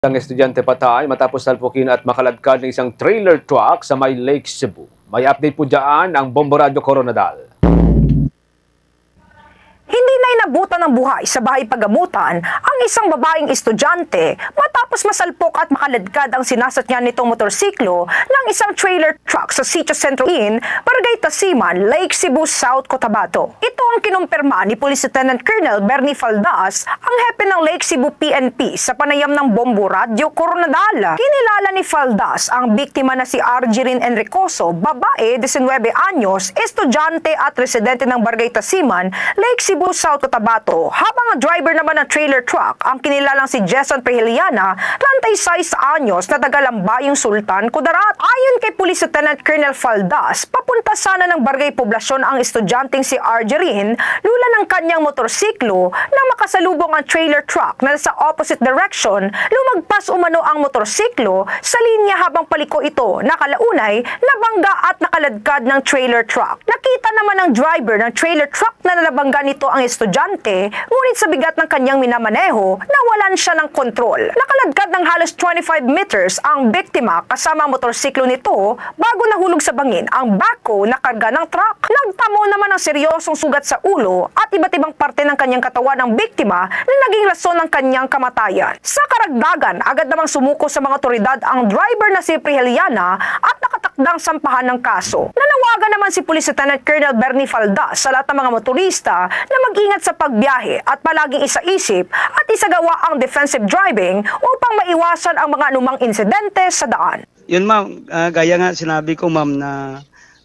Ang estudyante patay matapos salpukin at makaladkad ng isang trailer truck sa may Lake Cebu. May update po dyan ang Bomboradio Coronadal. Hindi na inabutan ng buhay sa bahay pagamutan ang isang babaeng estudyante matapos masalpok at makaladkad ang sinasakyan nitong motorsiklo ng isang trailer truck sa Sitio Centro Inn, Barangay Tasiman, Lake Cebu, South Cotabato. Ito ang kinumpirma ni Police Lieutenant Colonel Bernie Faldas, ang hepe ng Lake Cebu PNP sa panayam ng Bomboradio Coronadal. Kinilala ni Faldas ang biktima na si Arjerin Enricoso, babae, 19 anyos, estudyante at residente ng Barangay Tasiman, Lake Cebu, South Cotabato, habang ang driver naman ng trailer truck ang kinilalang si Jason Preheliana, 36 anyos, na taga-Lambayong Sultan, Kudarat. Ayon kay Police Lieutenant Colonel Faldas, papunta sana ng barangay poblasyon ang estudyanteng si Arjerin, lula ng kanyang motorsiklo na makasalubong ang trailer truck na sa opposite direction. Lumagpas umano ang motorsiklo sa linya habang paliko ito, nakalaunay, nabangga at nakaladkad ng trailer truck. Nakita naman ng driver ng trailer truck na nalabangga nito ang estudyante, ngunit sa bigat ng kanyang minamaneho, nawalan siya ng kontrol. Nakaladkad ng halos 25 meters ang biktima kasama ang motorsiklo nito bago nahulog sa bangin ang bako na karga ng truck. Nagtamo naman ng seryosong sugat sa ulo at iba't ibang parte ng kanyang katawan ng biktima na naging rason ng kanyang kamatayan. Sa karagdagan, agad namang sumuko sa mga otoridad ang driver na si Preheliana at nakatakdang sampahan ng kaso. Nanawagan naman si Police Lieutenant Colonel Bernie Faldas sa lahat ng mga motorista na mag-ingat sa pagbiyahe at palaging isaisip at isagawa ang defensive driving upang maiwasan ang mga anumang insidente sa daan. Yun ma'am, gaya nga sinabi ko ma'am na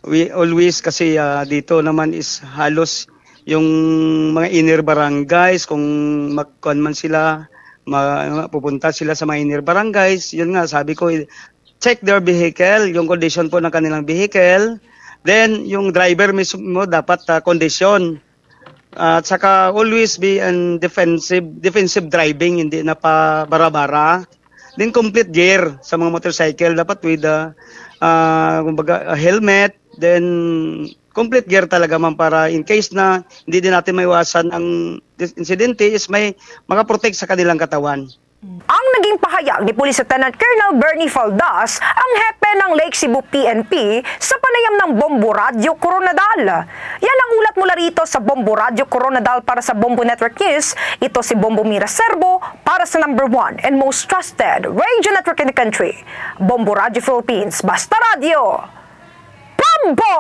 we always kasi dito naman is halos yung mga inner barangays, kung magkuhan man sila, pupunta sila sa mga inner barangays, yun nga sabi ko, check their vehicle, yung condition po ng kanilang vehicle, then yung driver mismo dapat condition. At saka always be in defensive driving, hindi na pa bara-bara. Then complete gear sa mga motorcycle, dapat with kumbaga, a helmet, then complete gear talaga man para in case na hindi din natin maiwasan ang insidente is may makaprotect sa kanilang katawan. Ang naging pahayag ni Police Lieutenant Colonel Bernie Faldas, ang hepe ng Lake Cebu PNP, sa panayam ng Bomboradio Coronadal. Yan ang ulat mula rito sa Bomboradio Coronadal para sa Bombo Network News. Ito si Bombo Mira Serbo para sa #1 and most trusted radio network in the country, Bomboradio Philippines. Basta Radio! Bombo!